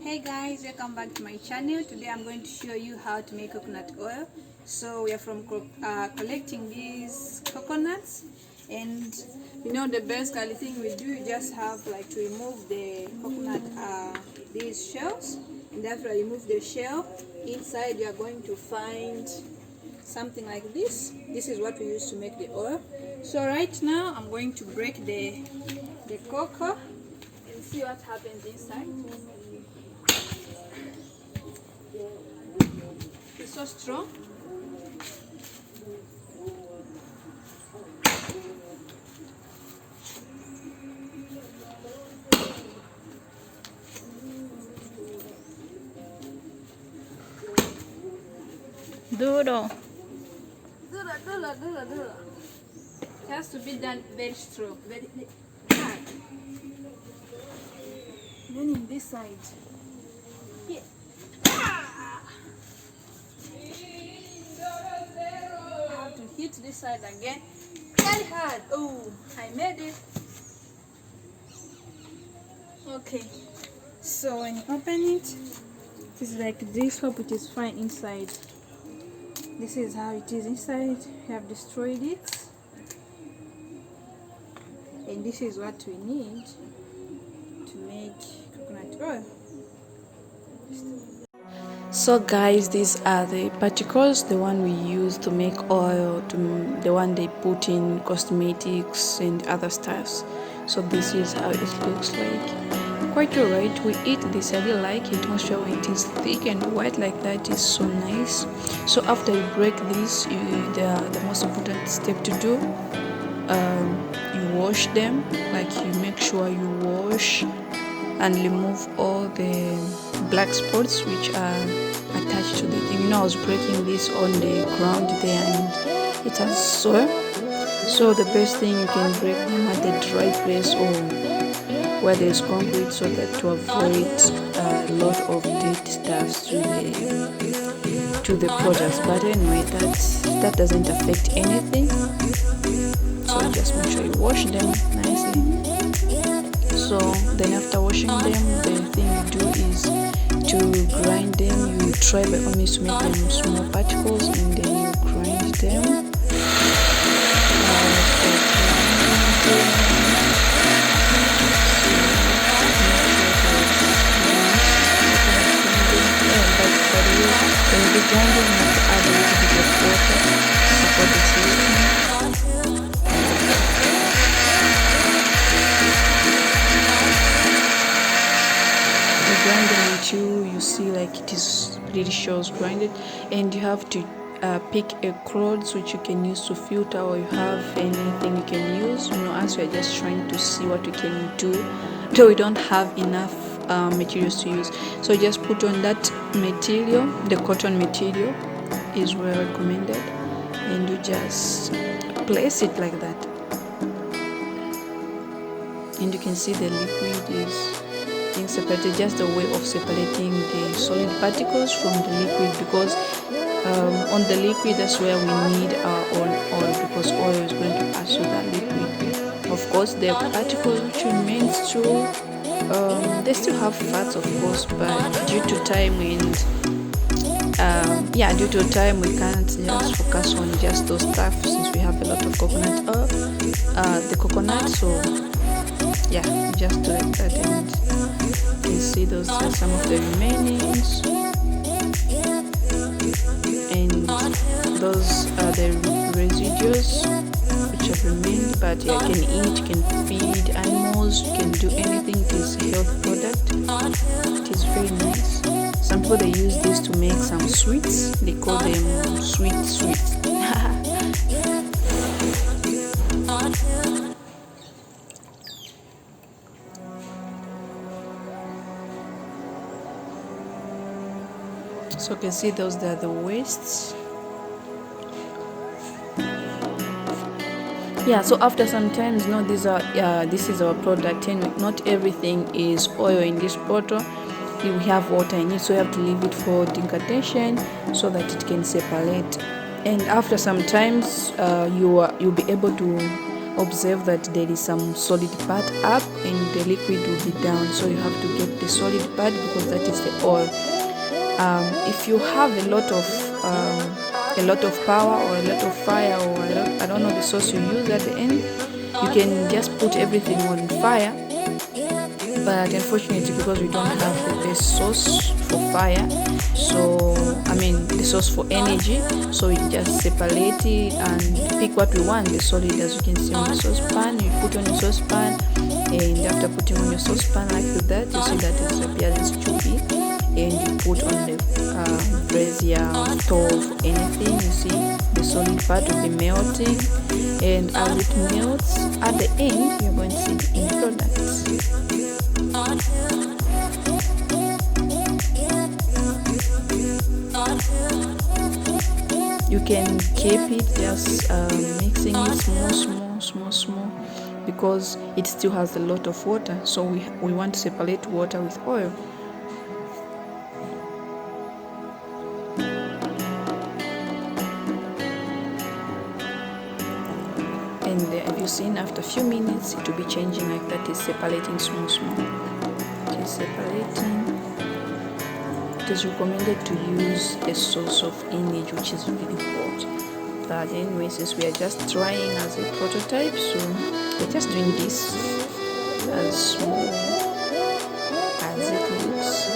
Hey guys, welcome back to my channel. Today I'm going to show you how to make coconut oil. So we are collecting these coconuts, and the basically thing we do, you just have to remove the coconut these shells, and after you remove the shell, inside you are going to find something like this. This is what we use to make the oil. So right now I'm going to break the cocoa and see what happens inside. It's so strong. Duro. It has to be done very strong, very hard. Then in this side. Here. I have to hit this side again. Very hard. Oh, I made it. Okay. So when you open it, it's like this. Hope it is fine inside. This is how it is inside. We have destroyed it. And this is what we need to make coconut oil. So guys, these are the particles, the one we use to make oil, the one they put in cosmetics and other stuffs. So this is how it looks like. Quite alright. We eat this. I really like it. Also, it is thick and white like that is so nice. So after you break this, the most important step to do, you wash them. Like you make sure you wash and remove all the black spots which are attached to the thing. I was breaking this on the ground there and it has soil. So the best thing, you can break them at the dry place or where there is concrete, so that to avoid a lot of dead stuff to the products. But anyway, that doesn't affect anything. So just make sure you wash them nicely. So then after washing them, the thing you do is to grind them. You try by all means to make them small particles, and then you grind them. When you grind them, you have to add a little bit of water to support the system. You grind them until you see like it is really shows grinded, and you have to pick a cloth which you can use to filter, or you have anything you can use. As we are just trying to see what we can do, though we don't have enough materials to use. So just put on that material, the cotton material is well recommended, and you just place it like that, and you can see the liquid is being separated. Just a way of separating the solid particles from the liquid, because on the liquid, that's where we need our own oil, because oil is going to pass through that liquid. Of course, the particles which remains through, they still have fats, of course, but due to time we can't just focus on just those stuff, since we have a lot of coconut oil, the coconut. So yeah, just do like that, and you can see those are some of the remainings, and those are the residues which have remained. But yeah, you can eat, you can feed animals, you can do anything. It is a health product. It is very nice. Some people, they use this to make some sweets. They call them sweets. So you can see those are the wastes. Yeah, so after some time, this is our product, and not everything is oil in this bottle. We have water in it, so you have to leave it for decantation so that it can separate. And after some times, you'll be able to observe that there is some solid part up and the liquid will be down, so you have to get the solid part because that is the oil. If you have a lot of power or a lot of fire, or I don't know the sauce you use at the end, you can just put everything on fire. But unfortunately, because we don't have the best sauce for fire, the sauce for energy, so we just separate it and pick what we want, the solid, as you can see on the saucepan. You put on your saucepan, and after putting on your saucepan like that, you see that it appears chewy, and you put on the brazier, stove, anything. You see the solid part will be melting, and as it melts, at the end you're going to see the end product. You can keep it just mixing it small, because it still has a lot of water, so we want to separate water with oil. And have you seen, after a few minutes it will be changing like that. It's separating small. It is separating. It is recommended to use a source of energy, which is really hot. But anyway, since we are just trying as a prototype, so we're just doing this as small as it looks.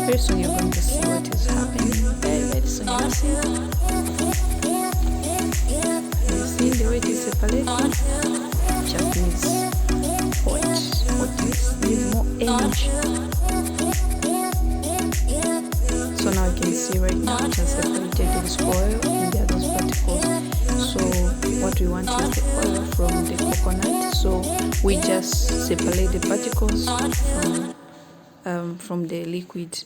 Very soon you're going to see what is happening. Very soon you'll see. You see the way it is separating? Just needs needs more energy. So now you can see right now it has separated this oil and there are those particles. So what we want is the oil from the coconut. So we just separate the particles from the liquid,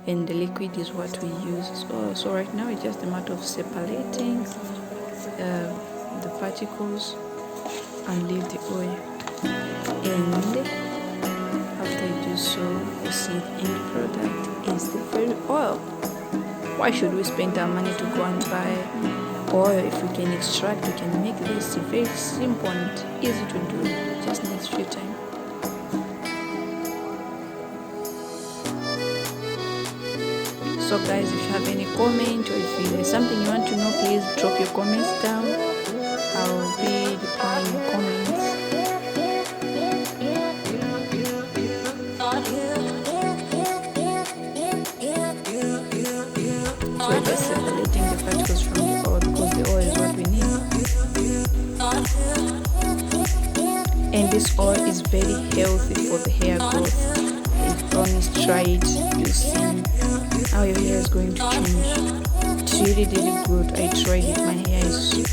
and the liquid is what we use. So right now it's just a matter of separating the particles and leave the oil, and after you do so, you see the end product is the very oil. Why should we spend our money to go and buy oil if we can extract? We can make this very simple and easy to do. Just needs few time. So guys, if you have any comment, or if there's something you want to know, please drop your comments down. I'll be replying your comments. So we're just separating the particles from the oil, because the oil is what we need. And this oil is very healthy for the hair growth. Promise, try it, you see how your hair is going to change. It's really good. I tried it, my hair is